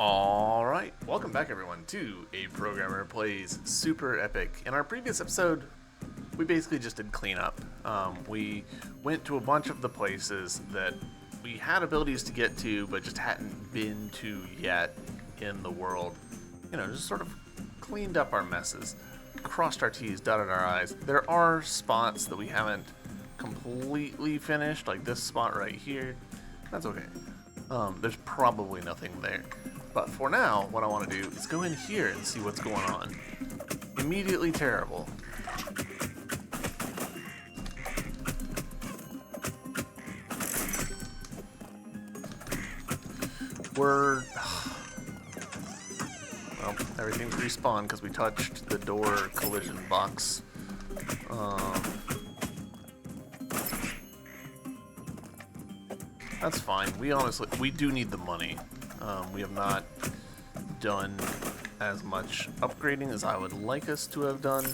Alright, welcome back everyone to A Programmer Plays SuperEpic. In our previous episode, we basically just did cleanup. We went to a bunch of the places that we had abilities to get to, but just hadn't been to yet in the world. You know, just sort of cleaned up our messes, crossed our T's, dotted our I's. There are spots that we haven't completely finished, like this spot right here. That's okay. There's probably nothing there. But for now, what I want to do is go in here and see what's going on. Immediately terrible. Well, everything's respawned because we touched the door collision box. That's fine. We do need the money. We have not done as much upgrading as I would like us to have done.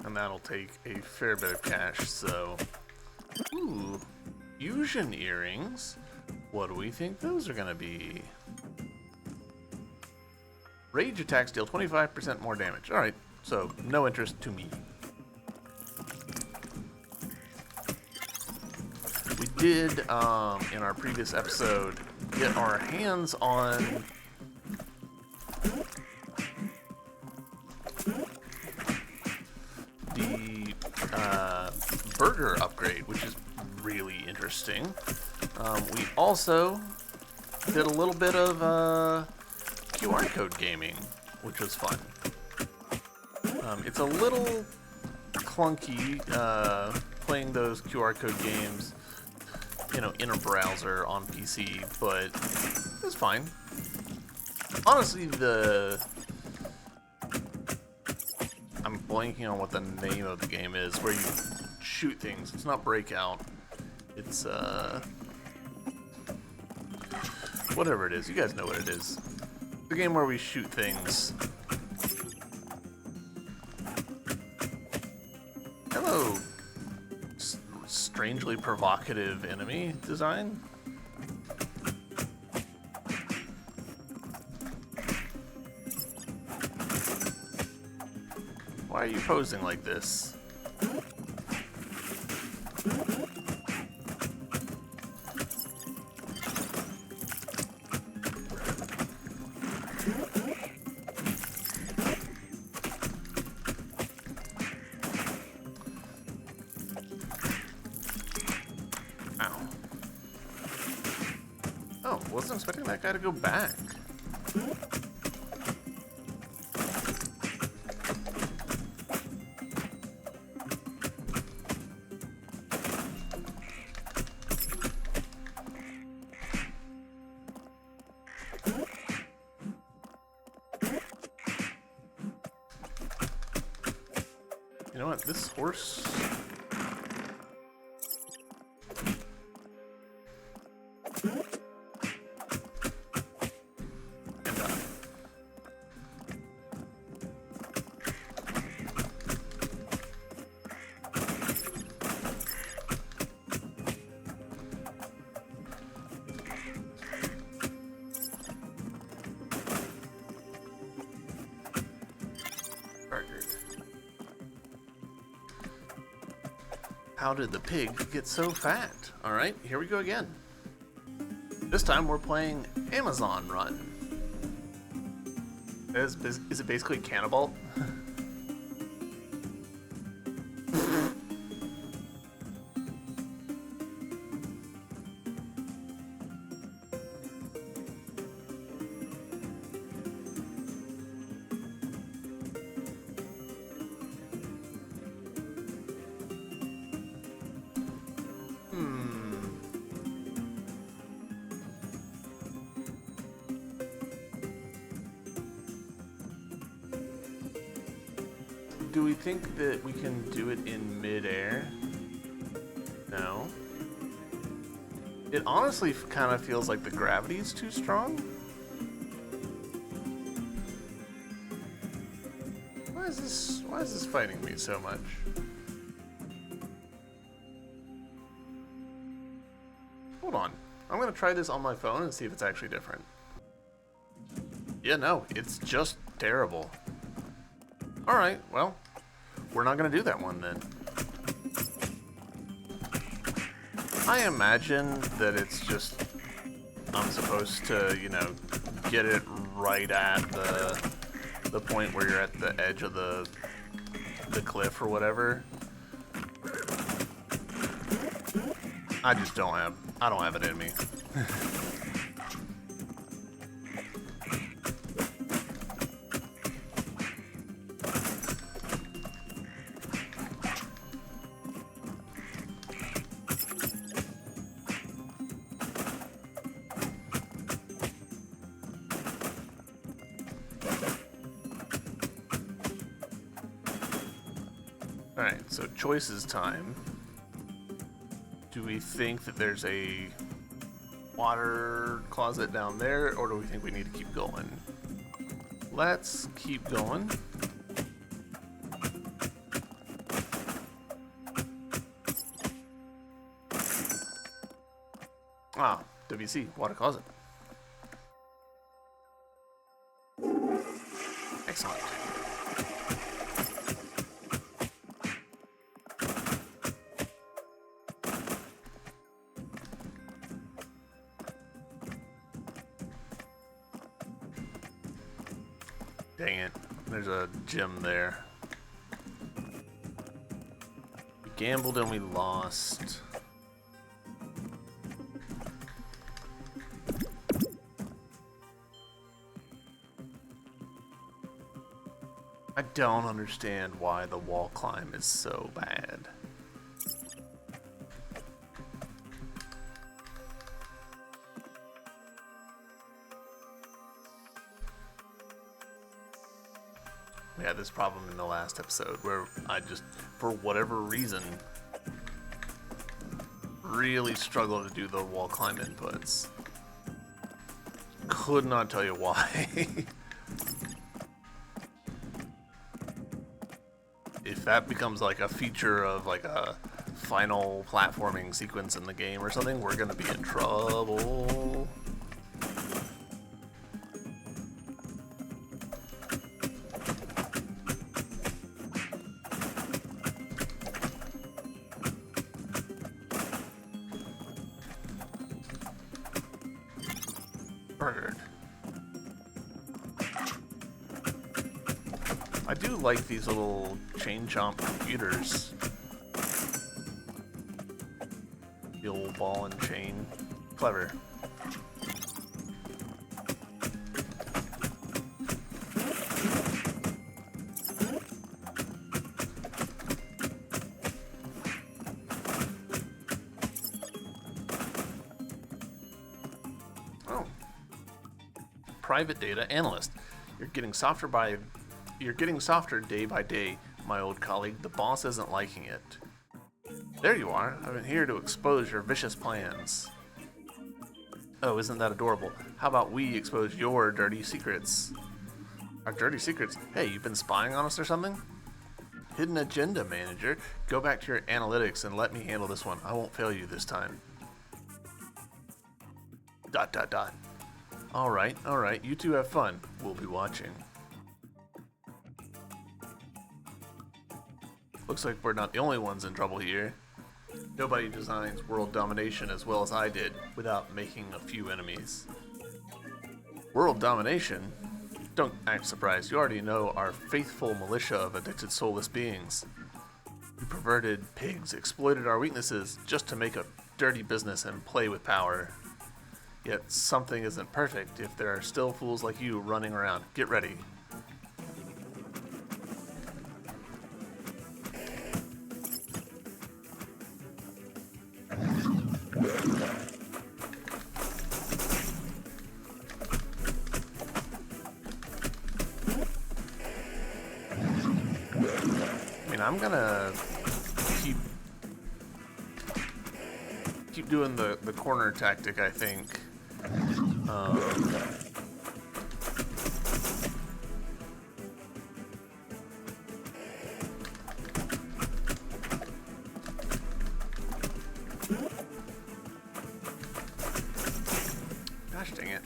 And that'll take a fair bit of cash, so... Ooh. Fusion earrings? What do we think those are gonna be? Rage attacks deal 25% more damage. Alright, so no interest to me. We did, in our previous episode, get our hands on the burger upgrade, which is really interesting. We also did a little bit of QR code gaming, which was fun. It's a little clunky playing those QR code games, you know, in a browser on PC, but it's fine. Honestly, I'm blanking on what the name of the game is, where you shoot things. It's not Breakout. It's, whatever it is. You guys know what it is. The game where we shoot things. Hello, strangely provocative enemy design. Why are you posing like this? Oh, wasn't expecting that guy to go back. You know what, this horse... How did the pig get so fat? Alright, here we go again. This time we're playing Amazon Run. Is it basically Cannibal? Do we think that we can do it in mid-air? No. It honestly kind of feels like the gravity is too strong. Why is this fighting me so much? Hold on. I'm gonna try this on my phone and see if it's actually different. Yeah, no, it's just terrible. Alright, well, we're not gonna do that one then. I imagine that it's just, I'm supposed to, you know, get it right at the point where you're at the edge of the cliff or whatever. I don't have it in me. Alright, so choices time. Do we think that there's a water closet down there, or do we think we need to keep going? Let's keep going. Ah, WC, water closet. Excellent. Dang it, there's a gem there. We gambled and we lost. I don't understand why the wall climb is so bad. We had this problem in the last episode where I just, for whatever reason, really struggled to do the wall climb inputs. Could not tell you why. If that becomes like a feature of like a final platforming sequence in the game or something, we're gonna be in trouble. Bird. I do like these little chain chomp computers. The old ball and chain. Clever. Oh. Private data analyst. You're getting softer day by day, my old colleague. The boss isn't liking it. There you are. I've been here to expose your vicious plans. Oh, isn't that adorable? How about we expose your dirty secrets? Our dirty secrets? Hey, you've been spying on us or something? Hidden agenda, manager. Go back to your analytics and let me handle this one. I won't fail you this time. ... Alright, you two have fun. We'll be watching. Looks like we're not the only ones in trouble here. Nobody designs world domination as well as I did without making a few enemies. World domination? Don't act surprised. You already know our faithful militia of addicted soulless beings. You perverted pigs exploited our weaknesses just to make a dirty business and play with power. Yet something isn't perfect if there are still fools like you running around. Get ready. I'm gonna keep doing the corner tactic, I think. Gosh dang it.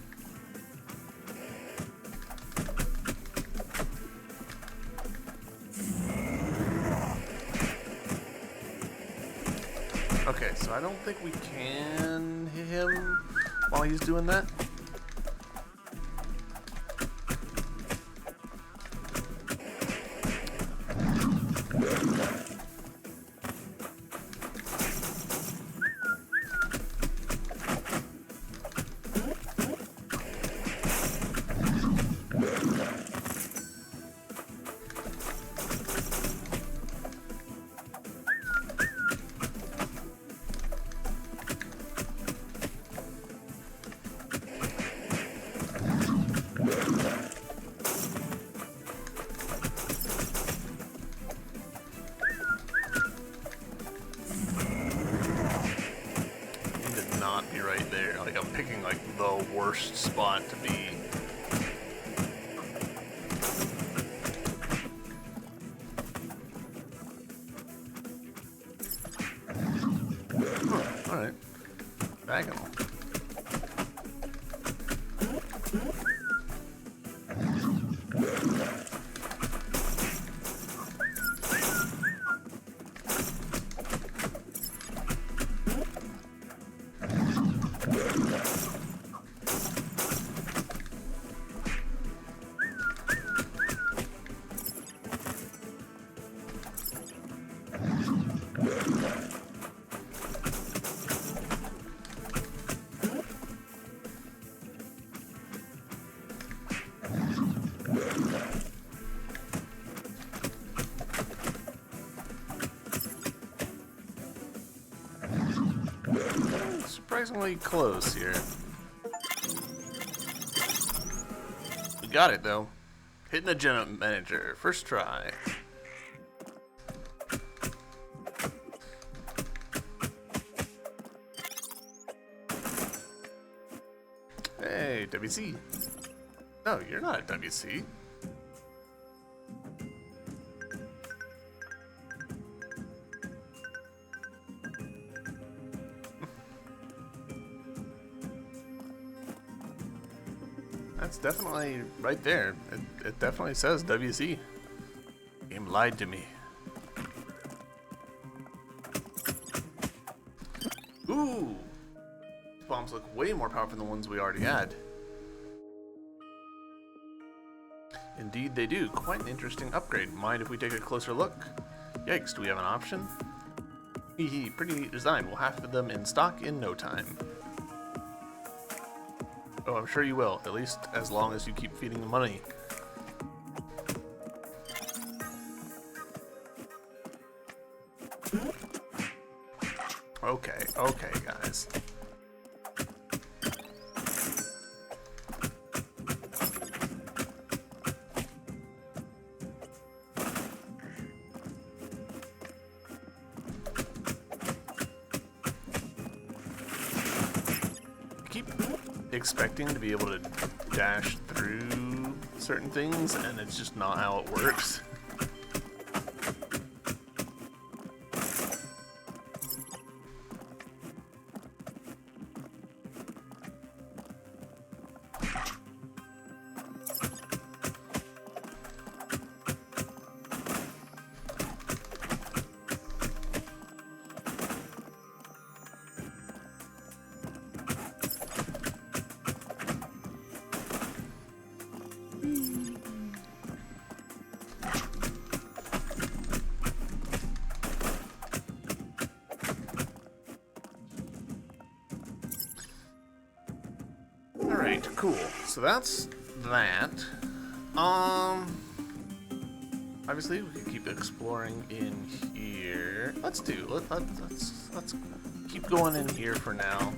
Okay, so I don't think we can hit him while he's doing that. Be right there. Like, I'm picking like the worst spot to be. Huh, all right. Diagonal. Surprisingly close here. We got it though. Hitting the gen manager. First try. Hey, WC. No, you're not a WC. That's definitely right there. It definitely says WC. Game lied to me. Ooh! These bombs look way more powerful than the ones we already had. Indeed they do. Quite an interesting upgrade. Mind if we take a closer look? Yikes, do we have an option? Hehe, pretty neat design. We'll have them in stock in no time. Oh, I'm sure you will, at least as long as you keep feeding the money. Okay, guys. Expecting to be able to dash through certain things, and it's just not how it works. Alright, cool. So that's that. Obviously we can keep exploring in here. Let's keep going in here for now.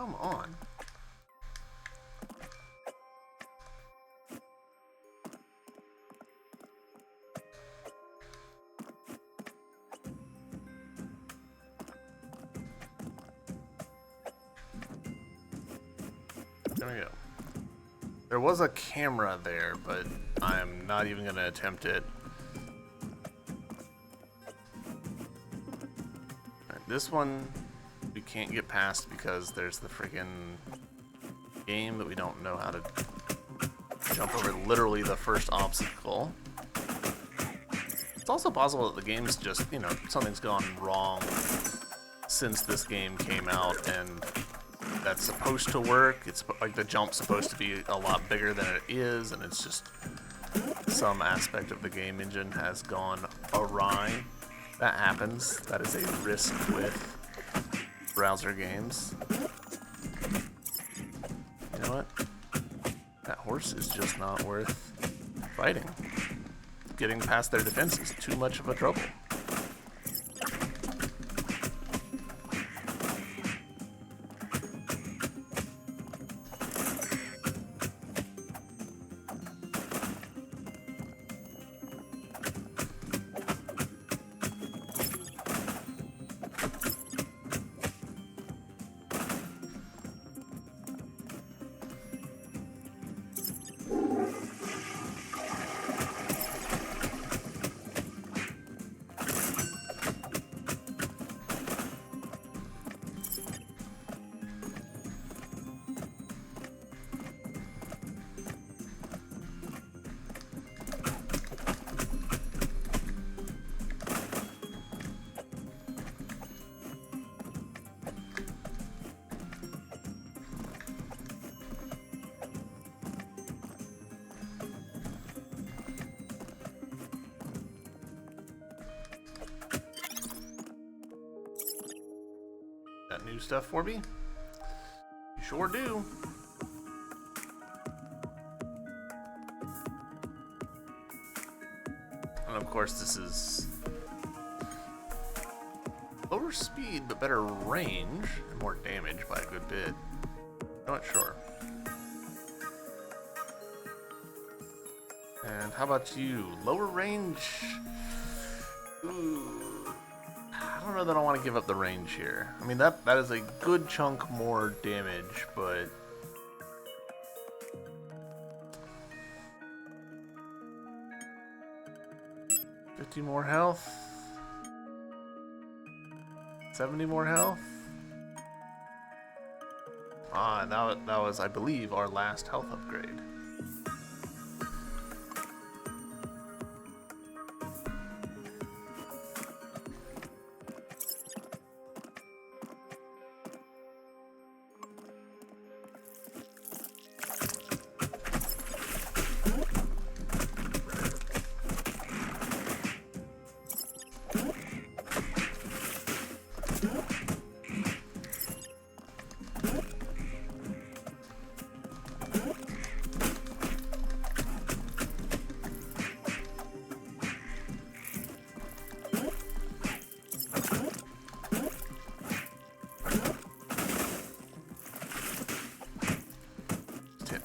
come on. There we go. There was a camera there, but I'm not even going to attempt it. Alright, this one we can't get past because there's the freaking game that we don't know how to jump over literally the first obstacle. It's also possible that the game's just, you know, something's gone wrong since this game came out and that's supposed to work. It's like the jump's supposed to be a lot bigger than it is, and it's just some aspect of the game engine has gone awry. That happens. That is a risk with browser games. You know what? That horse is just not worth fighting. Getting past their defense is too much of a trouble. Got new stuff for me? You sure do. And of course this is lower speed but better range and more damage by a good bit. Not sure. And how about you? Lower range? Ooh. I don't know that I want to give up the range here. I mean, that is a good chunk more damage, but... $50 more health? 70 more health? Ah, that was, I believe, our last health upgrade.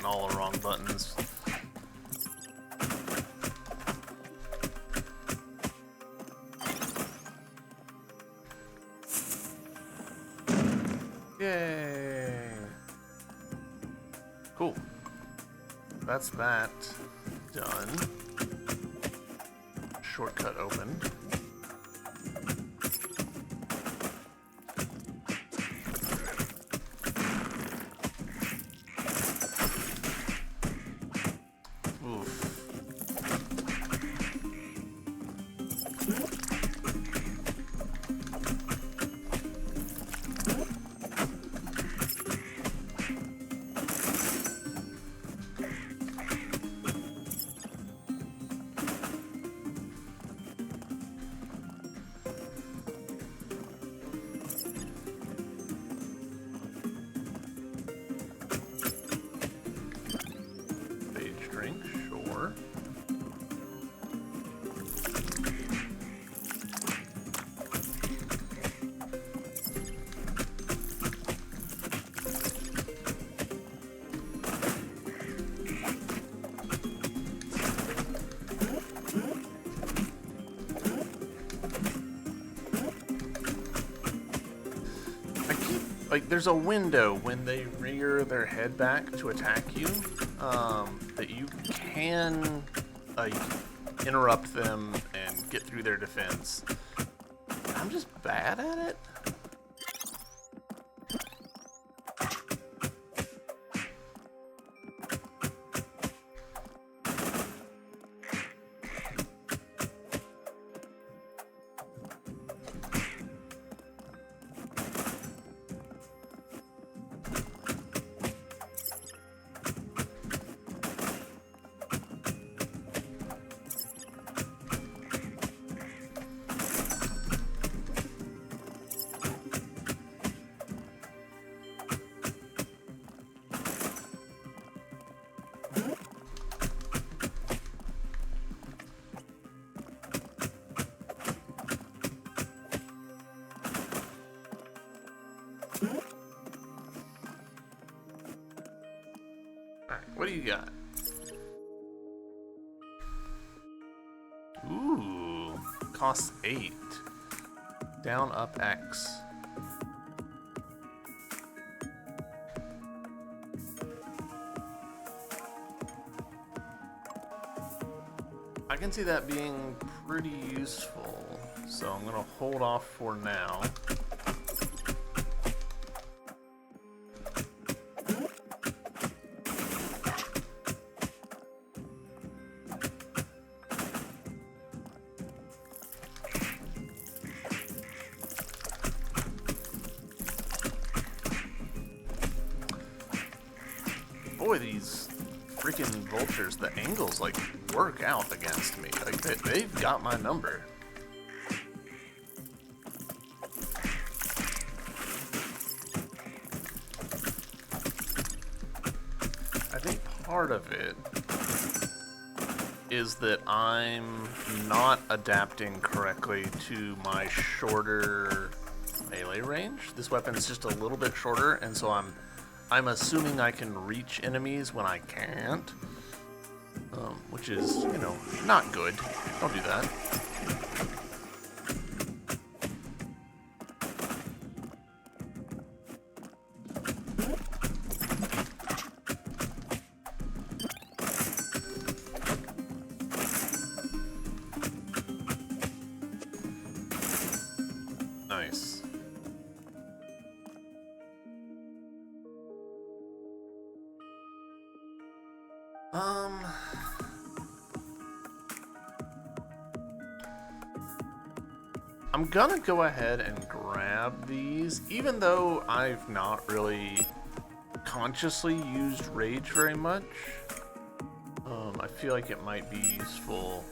All the wrong buttons. Yay! Cool. That's that done. Shortcut open. like, there's a window when they rear their head back to attack you, that you can, like, interrupt them and get through their defense. I'm just bad at it. What do you got? Ooh, costs 8. Down, up, X. I can see that being pretty useful, so I'm gonna hold off for now. Boy, these freaking vultures, the angles, like, work out against me. Like, they've got my number. I think part of it is that I'm not adapting correctly to my shorter melee range. This weapon is just a little bit shorter, and so I'm assuming I can reach enemies when I can't, which is, you know, not good. Don't do that. Nice. I'm gonna go ahead and grab these, even though I've not really consciously used rage very much. I feel like it might be useful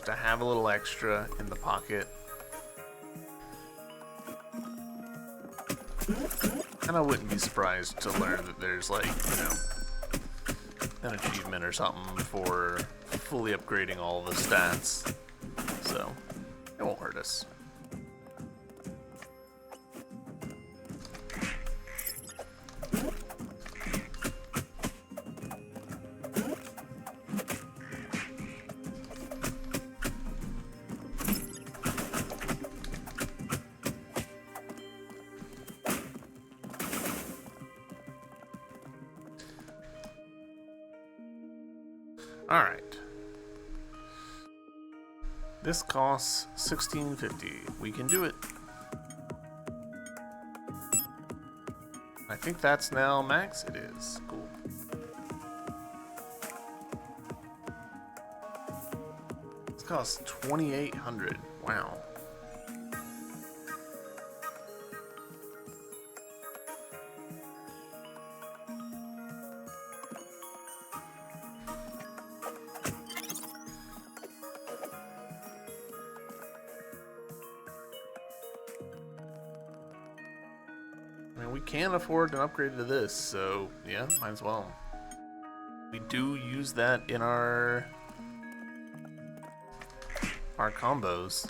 to have a little extra in the pocket. And I wouldn't be surprised to learn that there's, like, you know, an achievement or something for fully upgrading all the stats. So, it won't hurt us. Alright. This costs $16.50. We can do it. I think that's now max. It is. Cool. This costs $2,800. Wow. We can't afford an upgrade to this, so yeah, might as well. We do use that in our combos.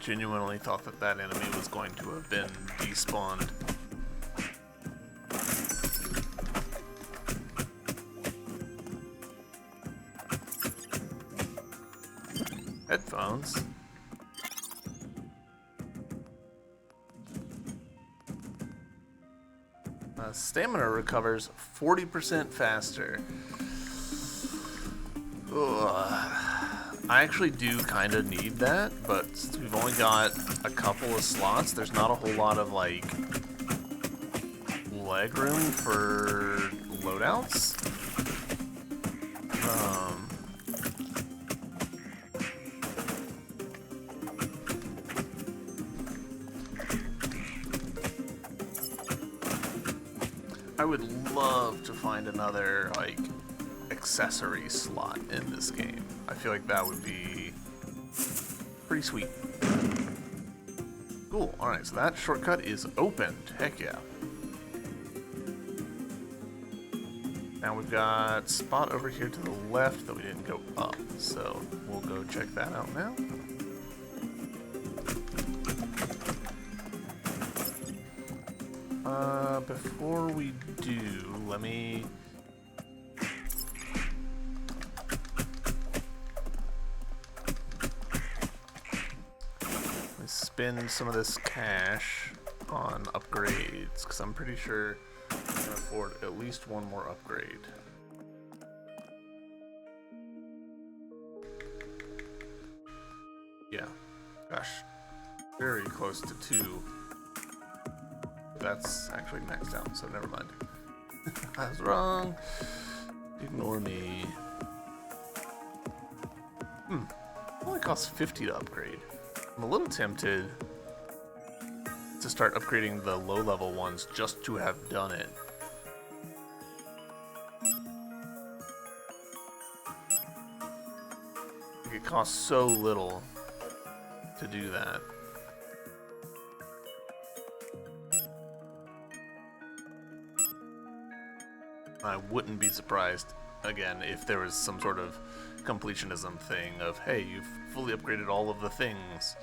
genuinely thought that that enemy was going to have been despawned. Headphones. Stamina recovers 40% faster. Ugh. I actually do kind of need that, but since we've only got a couple of slots, there's not a whole lot of, like, leg room for loadouts. I would love to find another, like, accessory slot in this game. I feel like that would be pretty sweet. Cool. Alright, so that shortcut is opened. Heck yeah. Now we've got a spot over here to the left that we didn't go up, so we'll go check that out now. Before we do, let me spend some of this cash on upgrades, because I'm pretty sure I can afford at least one more upgrade. Yeah, gosh, very close to 2. That's actually maxed out, so never mind. I was wrong. Ignore me. It only costs 50 to upgrade. I'm a little tempted to start upgrading the low-level ones just to have done it. It costs so little to do that. I wouldn't be surprised, again, if there was some sort of completionism thing of, hey, you've fully upgraded all of the things.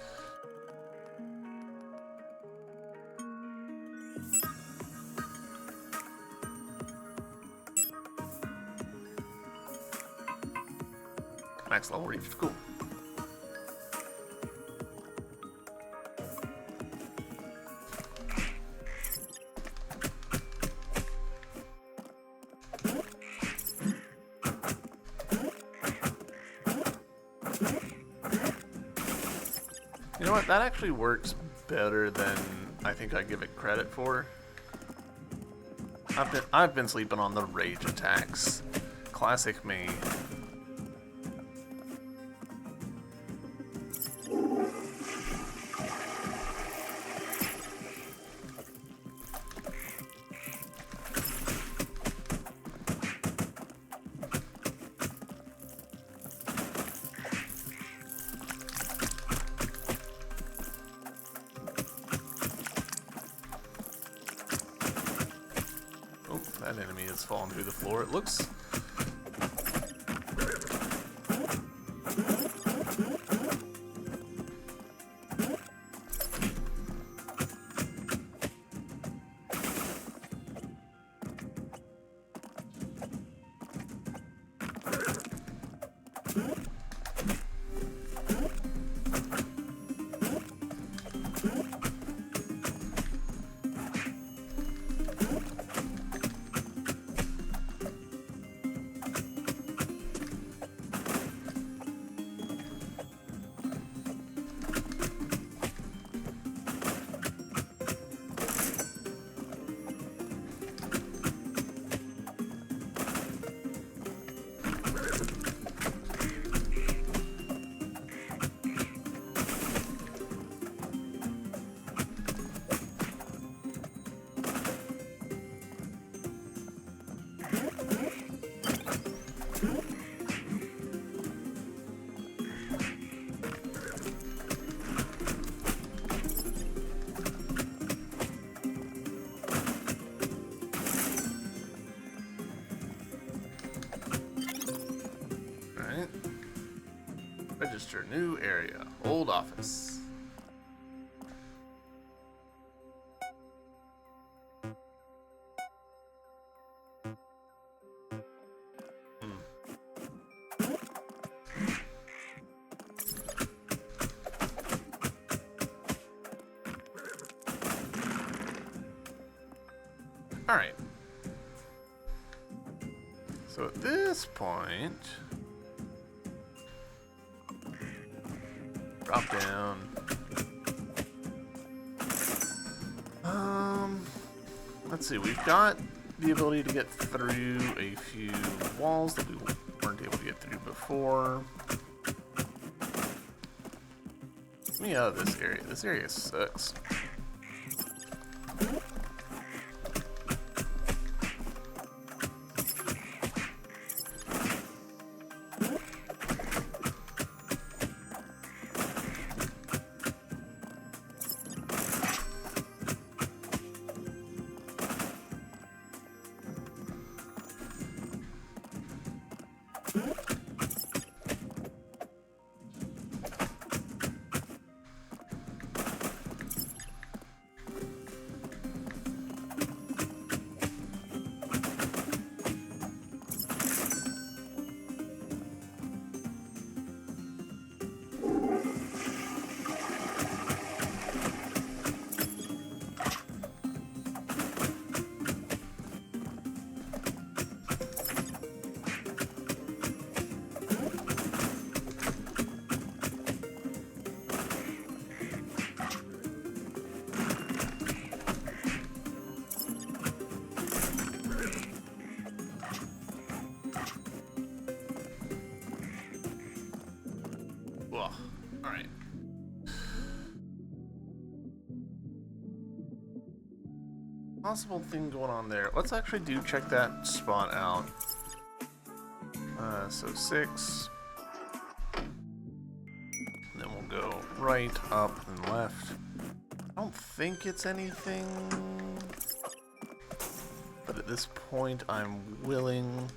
Max level reached. Cool. You know what? That actually works better than I think I give it credit for. I've been sleeping on the rage attacks. Classic me. That enemy has fallen through the floor, it looks. Register new area. Old office. Alright. So at this point, drop down. Let's see, we've got the ability to get through a few walls that we weren't able to get through before. Get me out of this area. This area sucks. Alright. Possible thing going on there. Let's actually check that spot out. So 6. And then we'll go right, up, and left. I don't think it's anything. But at this point, I'm willing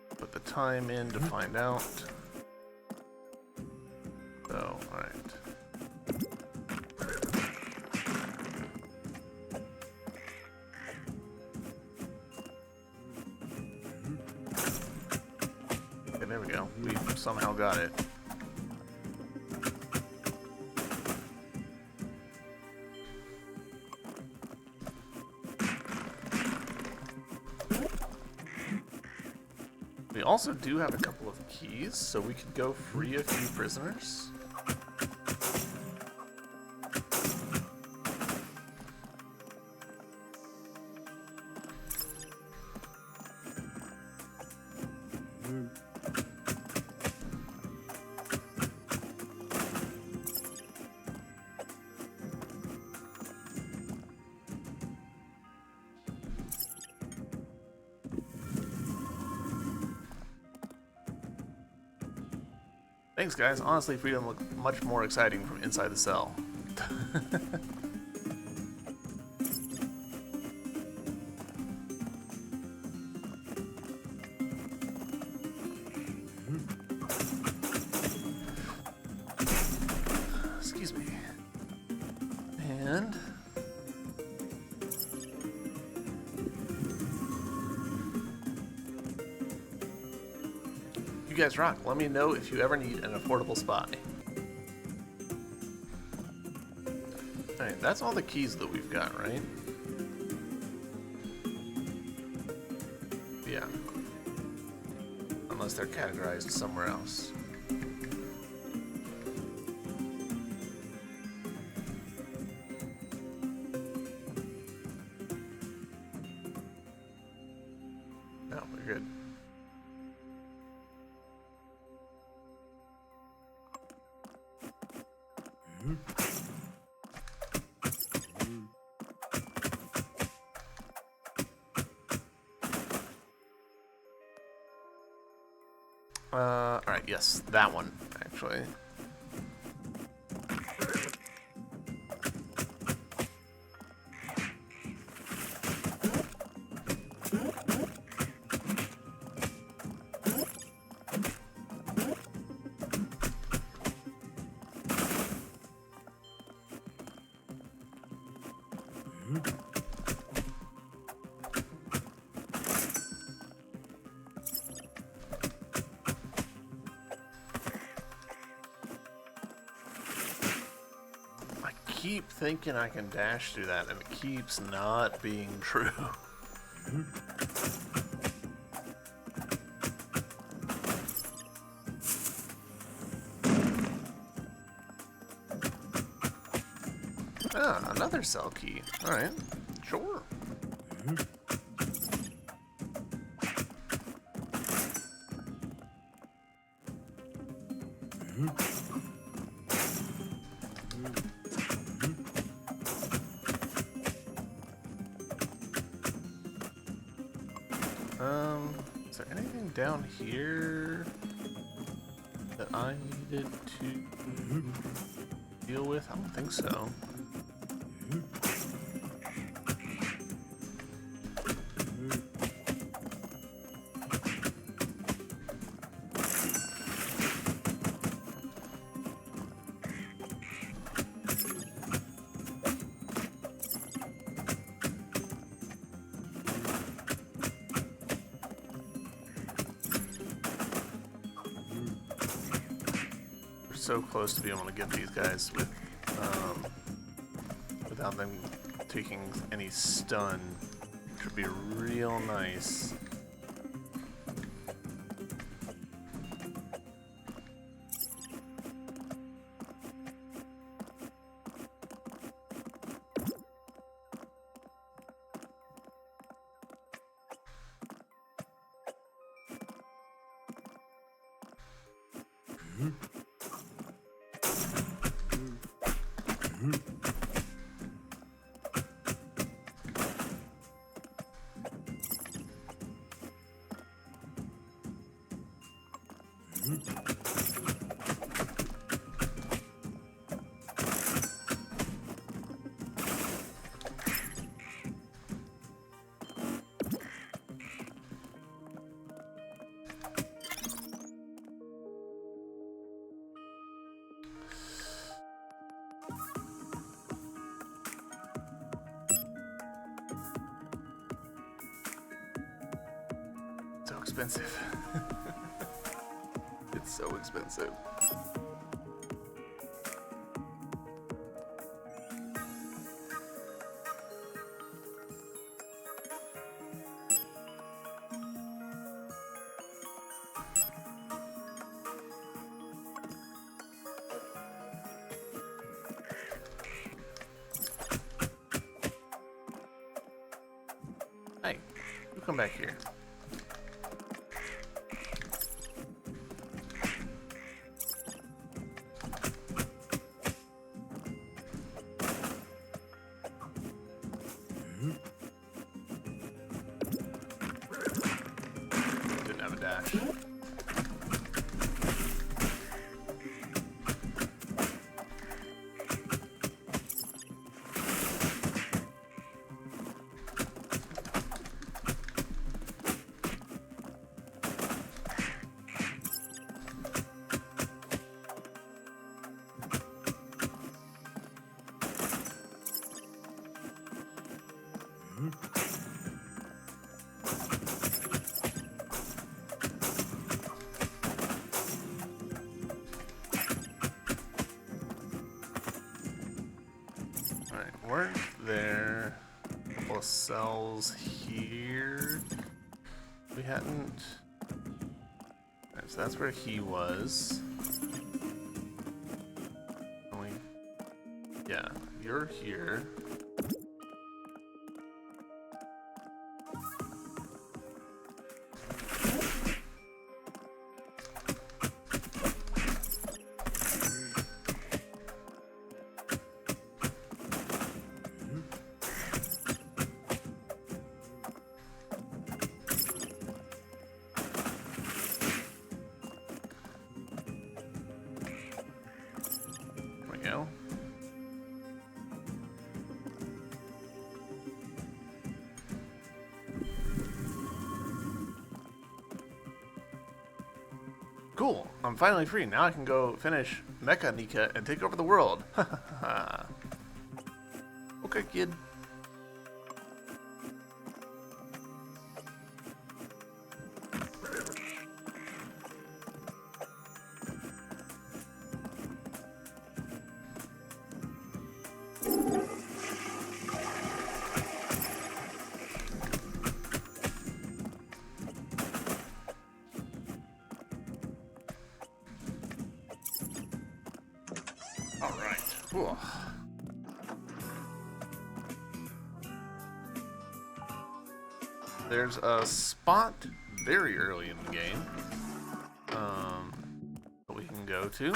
to put the time in to find out. So, alright. Okay, there we go. We somehow got it. We also do have a couple of keys, so we could go free a few prisoners. Thanks, guys. Honestly, freedom looked much more exciting from inside the cell. Excuse me. And... you guys rock. Let me know if you ever need an affordable spy. Alright, that's all the keys that we've got, right? Yeah. Unless they're categorized somewhere else. No, we're good. Alright, yes, that one, actually. I keep thinking I can dash through that, and it keeps not being true. Ah, another cell key. Alright, sure. Is there anything down here that I needed to deal with? I don't think so. So close to being able to get these guys with without them taking any stun, which would be real nice. So expensive. It's so expensive. Hey, you come back here. Didn't have a dash. Alright, weren't there a couple of cells here? We hadn't. Alright, so that's where he was. Yeah, you're here. Go. Cool. I'm finally free. Now I can go finish Mecha Nika and take over the world. Okay, kid. Alright. Whew. There's a spot very early in the game that we can go to.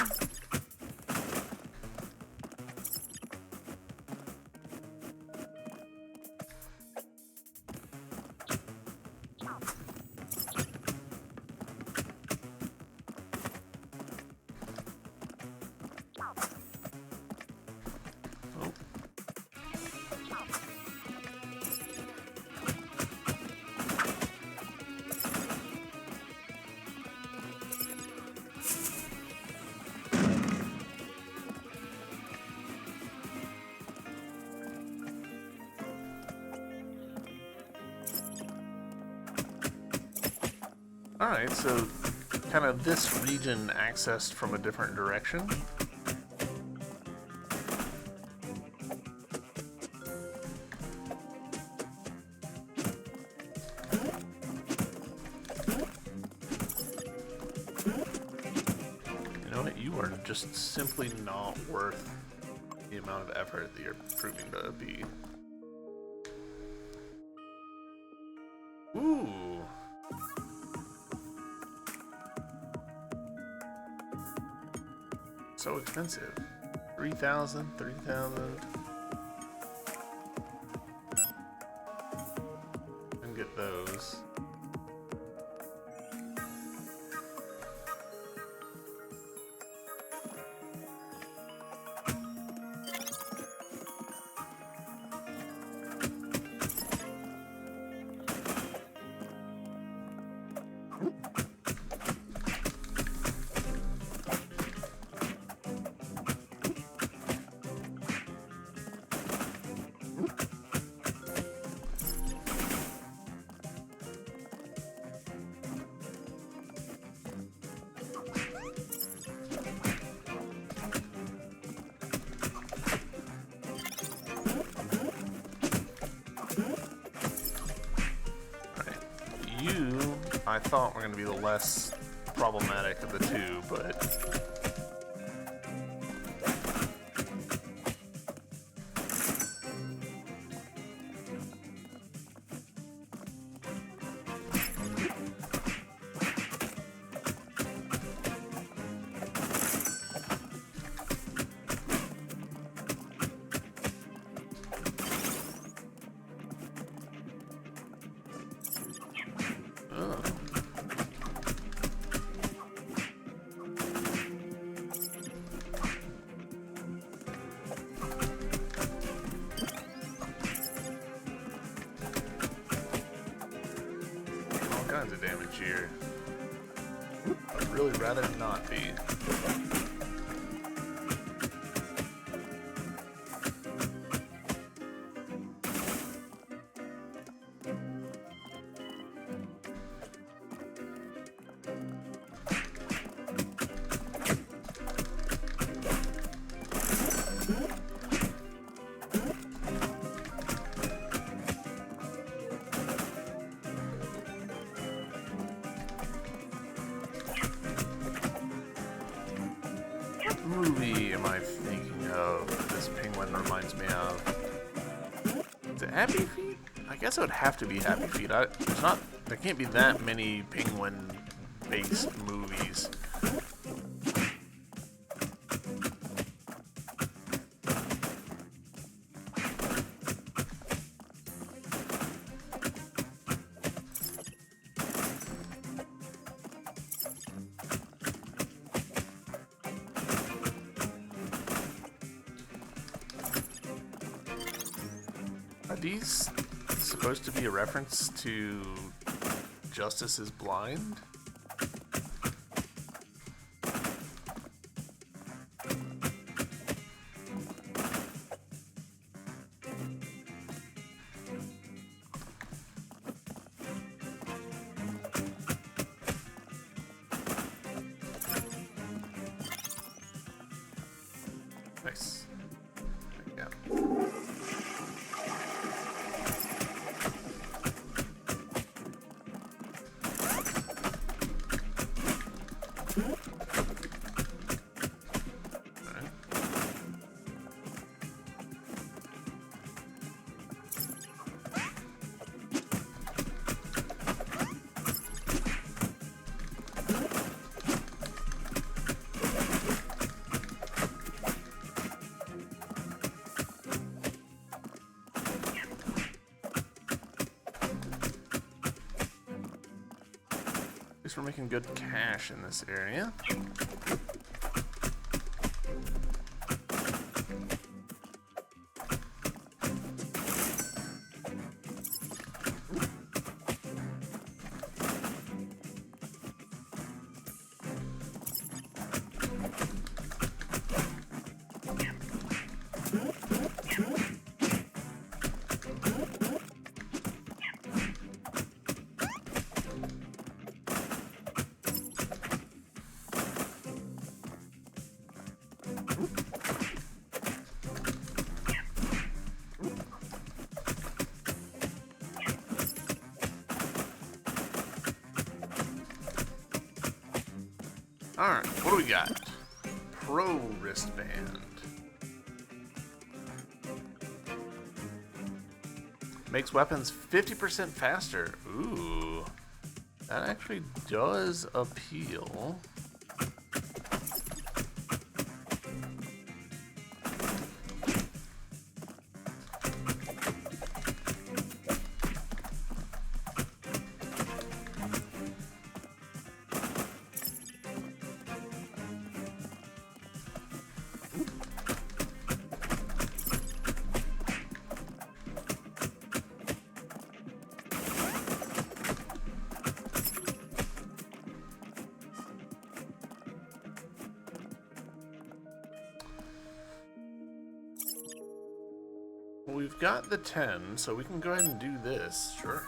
Alright, so kind of this region accessed from a different direction. You know what? You are just simply not worth the amount of effort that you're proving to be. Ooh. So expensive. 3,000, 3,000. And get those. You, I thought were going to be the less problematic of the two, but... kinds of damage here. I'd really rather not be. Movie am I thinking of this penguin reminds me of? Is it Happy Feet? I guess it would have to be Happy Feet. There can't be that many penguin-based movies. Are these supposed to be a reference to Justice is Blind? Nice. Yeah. least we're making good cash in this area. Alright, what do we got? Pro wristband. Makes weapons 50% faster. Ooh. That actually does appeal. We've got the 10, so we can go ahead and do this. Sure.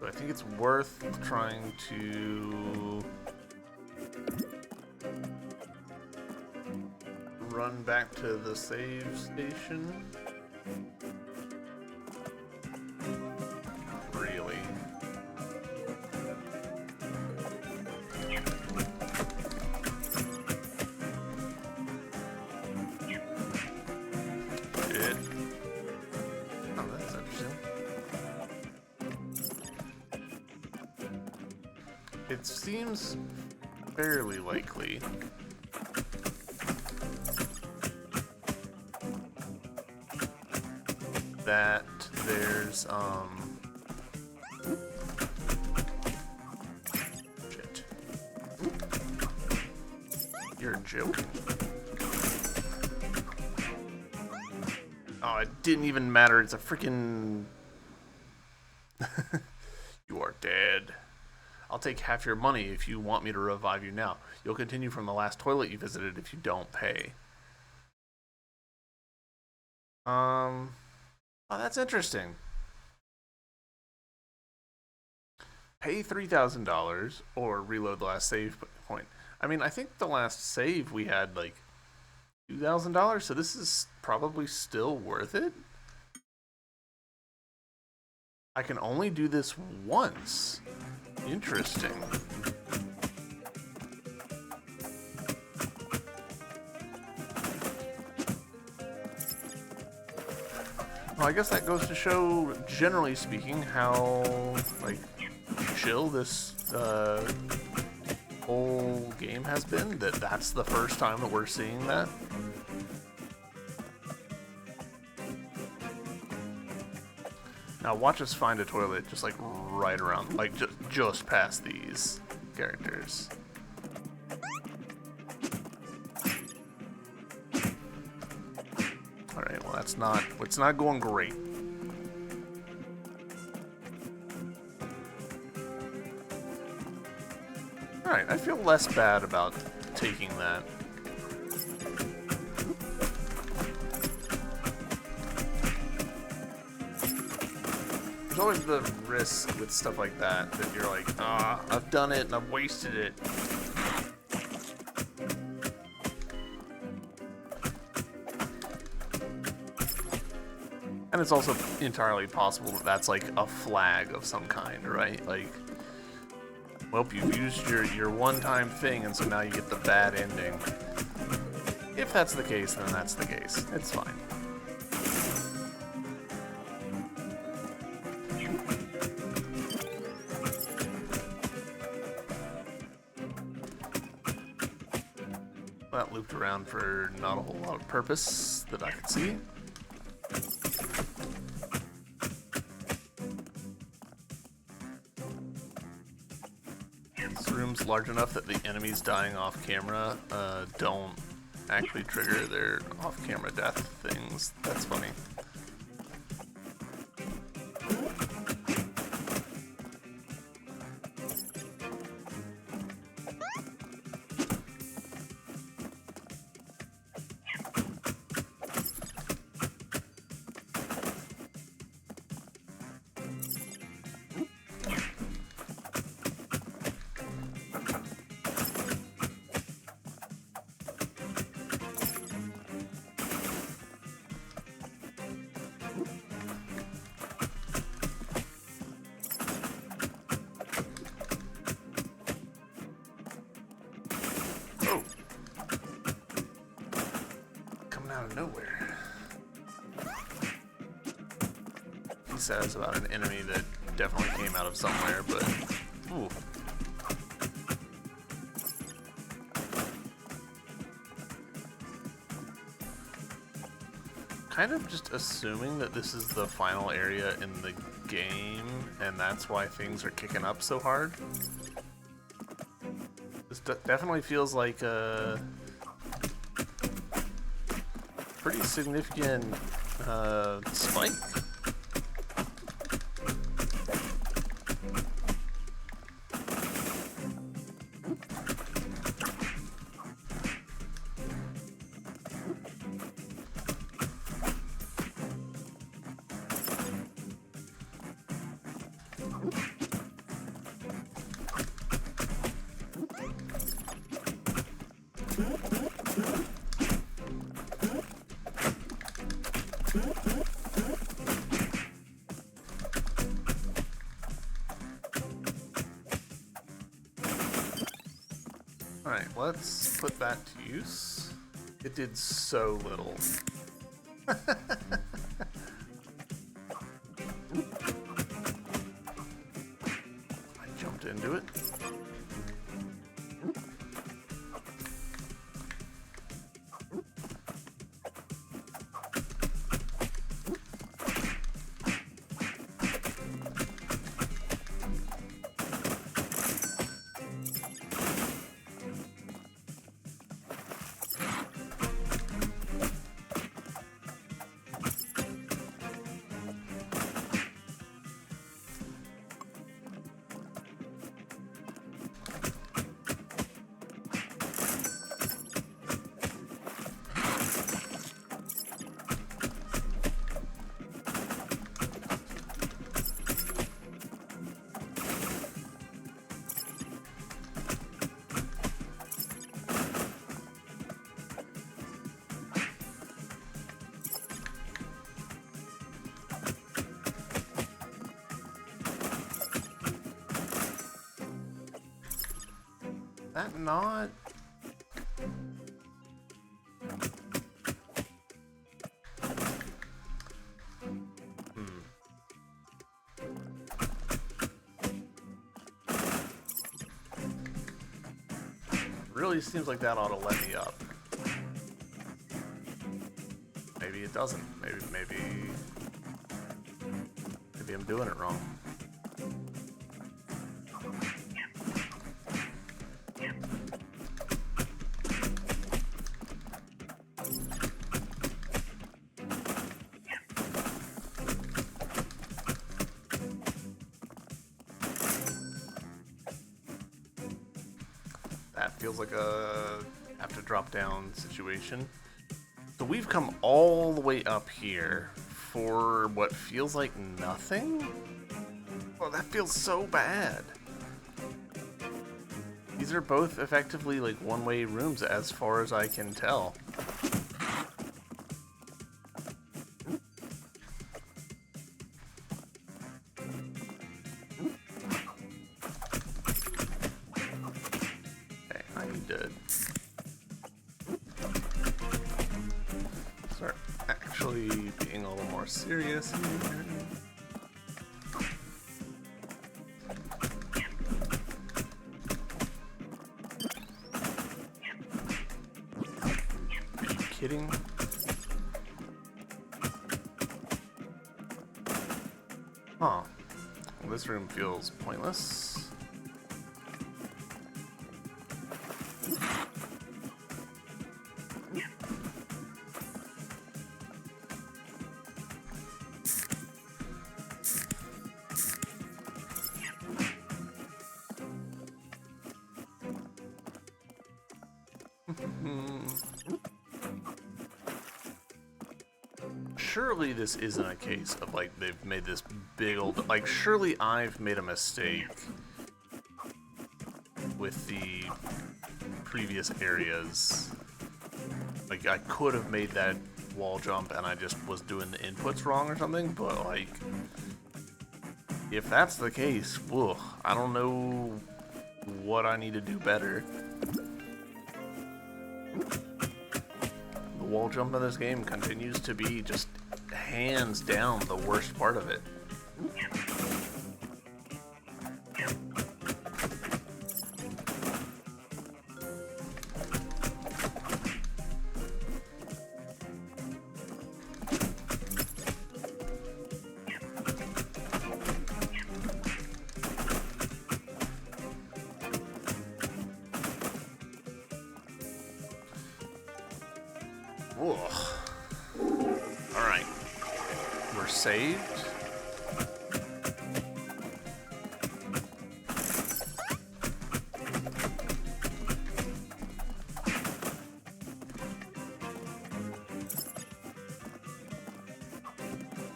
But I think it's worth trying to run back to the save station. Really? It seems fairly likely that there's shit. You're joking. Oh, it didn't even matter. It's a freaking You are dead. I'll take half your money if you want me to revive you now. You'll continue from the last toilet you visited if you don't pay. Oh, that's interesting. Pay $3,000 or reload the last save point. I mean, I think the last save we had like $2,000, so this is probably still worth it. I can only do this once. Interesting. Well, I guess that goes to show, generally speaking, how, like, chill this whole game has been. That's the first time that we're seeing that. Now watch us find a toilet just like right around, like just past these characters. All right, well it's not going great. All right, I feel less bad about taking that. There's always the risk with stuff like that you're like, ah, I've done it and I've wasted it. And it's also entirely possible that that's like a flag of some kind, right? Like, well, you've used your one-time thing, and so now you get the bad ending. If that's the case, then that's the case. It's fine. That looped around for not a whole lot of purpose that I could see. This room's large enough that the enemies dying off camera don't actually trigger their off-camera death things. That's funny. Out of nowhere. He says about an enemy that definitely came out of somewhere, but ooh. Kind of just assuming that this is the final area in the game, and that's why things are kicking up so hard. This definitely feels like a pretty significant spike. Alright, let's put that to use. It did so little. I jumped into it. That not... really seems like that ought to let me up. Maybe it doesn't. Maybe I'm doing it wrong. That feels like a have to drop down situation. So we've come all the way up here for what feels like nothing? Oh, that feels so bad. These are both effectively like one-way rooms as far as I can tell. Okay, I need to start actually being a little more serious here. Kidding? Huh. Well, this room feels pointless. Surely this isn't a case of like they've made this big old, like surely I've made a mistake with the previous areas. Like I could have made that wall jump and I just was doing the inputs wrong or something, but like if that's the case, whoa, I don't know what I need to do better. The wall jump in this game continues to be just hands down the worst part of it. Alright. We're saved.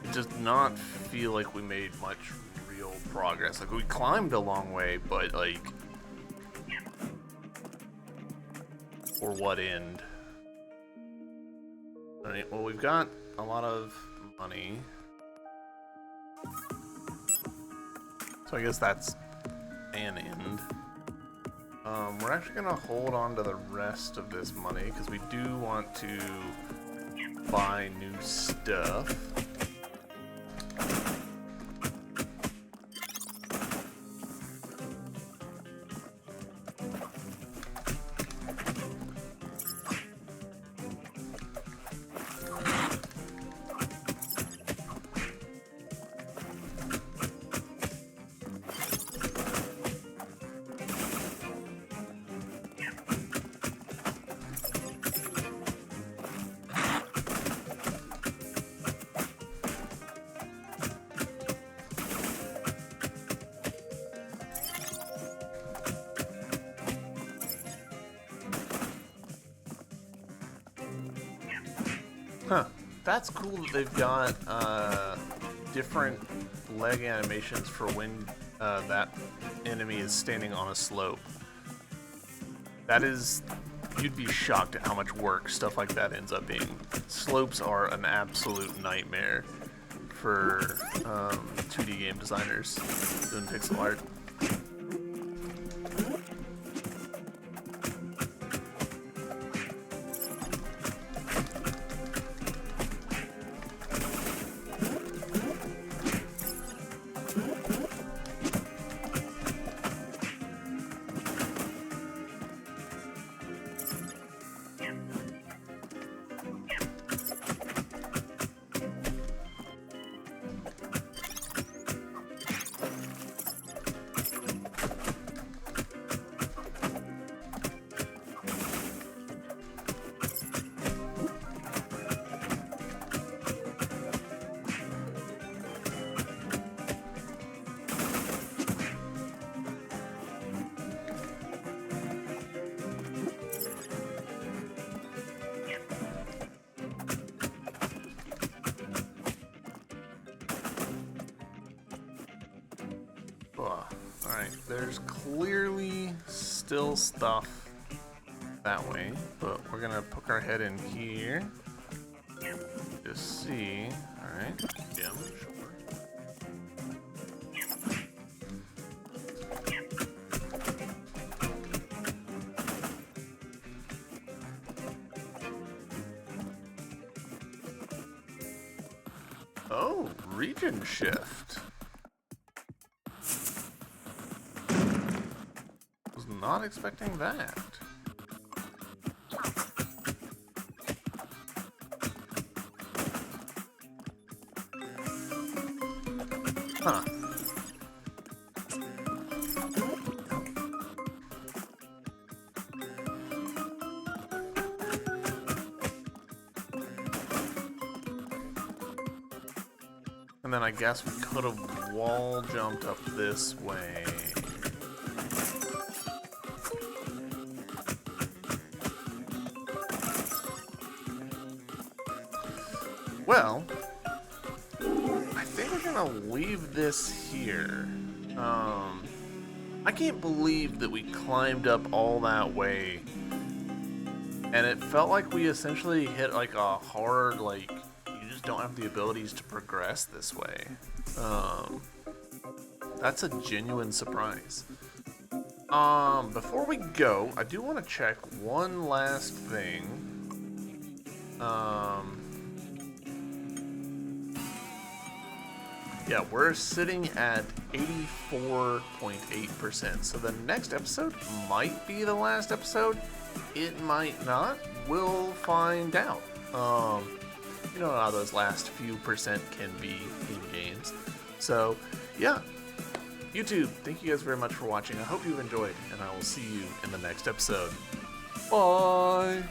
It does not feel like we made much real progress. Like we climbed a long way, but like for what end? Alright, well we've got a lot of money. So I guess that's an end. We're actually gonna hold on to the rest of this money because we do want to buy new stuff. Huh. That's cool that they've got different leg animations for when that enemy is standing on a slope. That is... You'd be shocked at how much work stuff like that ends up being. Slopes are an absolute nightmare for 2D game designers doing pixel art. Alright, there's clearly still stuff that way, but we're gonna poke our head in here. Just see. Alright, gem, sure. Oh, region shift. Was not expecting that. Huh. And then I guess we could have wall jumped up this way. Well, I think we're gonna leave this here. I can't believe that we climbed up all that way, and it felt like we essentially hit like a hard, like, you just don't have the abilities to progress this way. That's a genuine surprise. Before we go, I do want to check one last thing. Yeah, we're sitting at 84.8%. So the next episode might be the last episode. It might not. We'll find out. You know how those last few percent can be in games. So, yeah. YouTube, thank you guys very much for watching. I hope you've enjoyed, and I will see you in the next episode. Bye!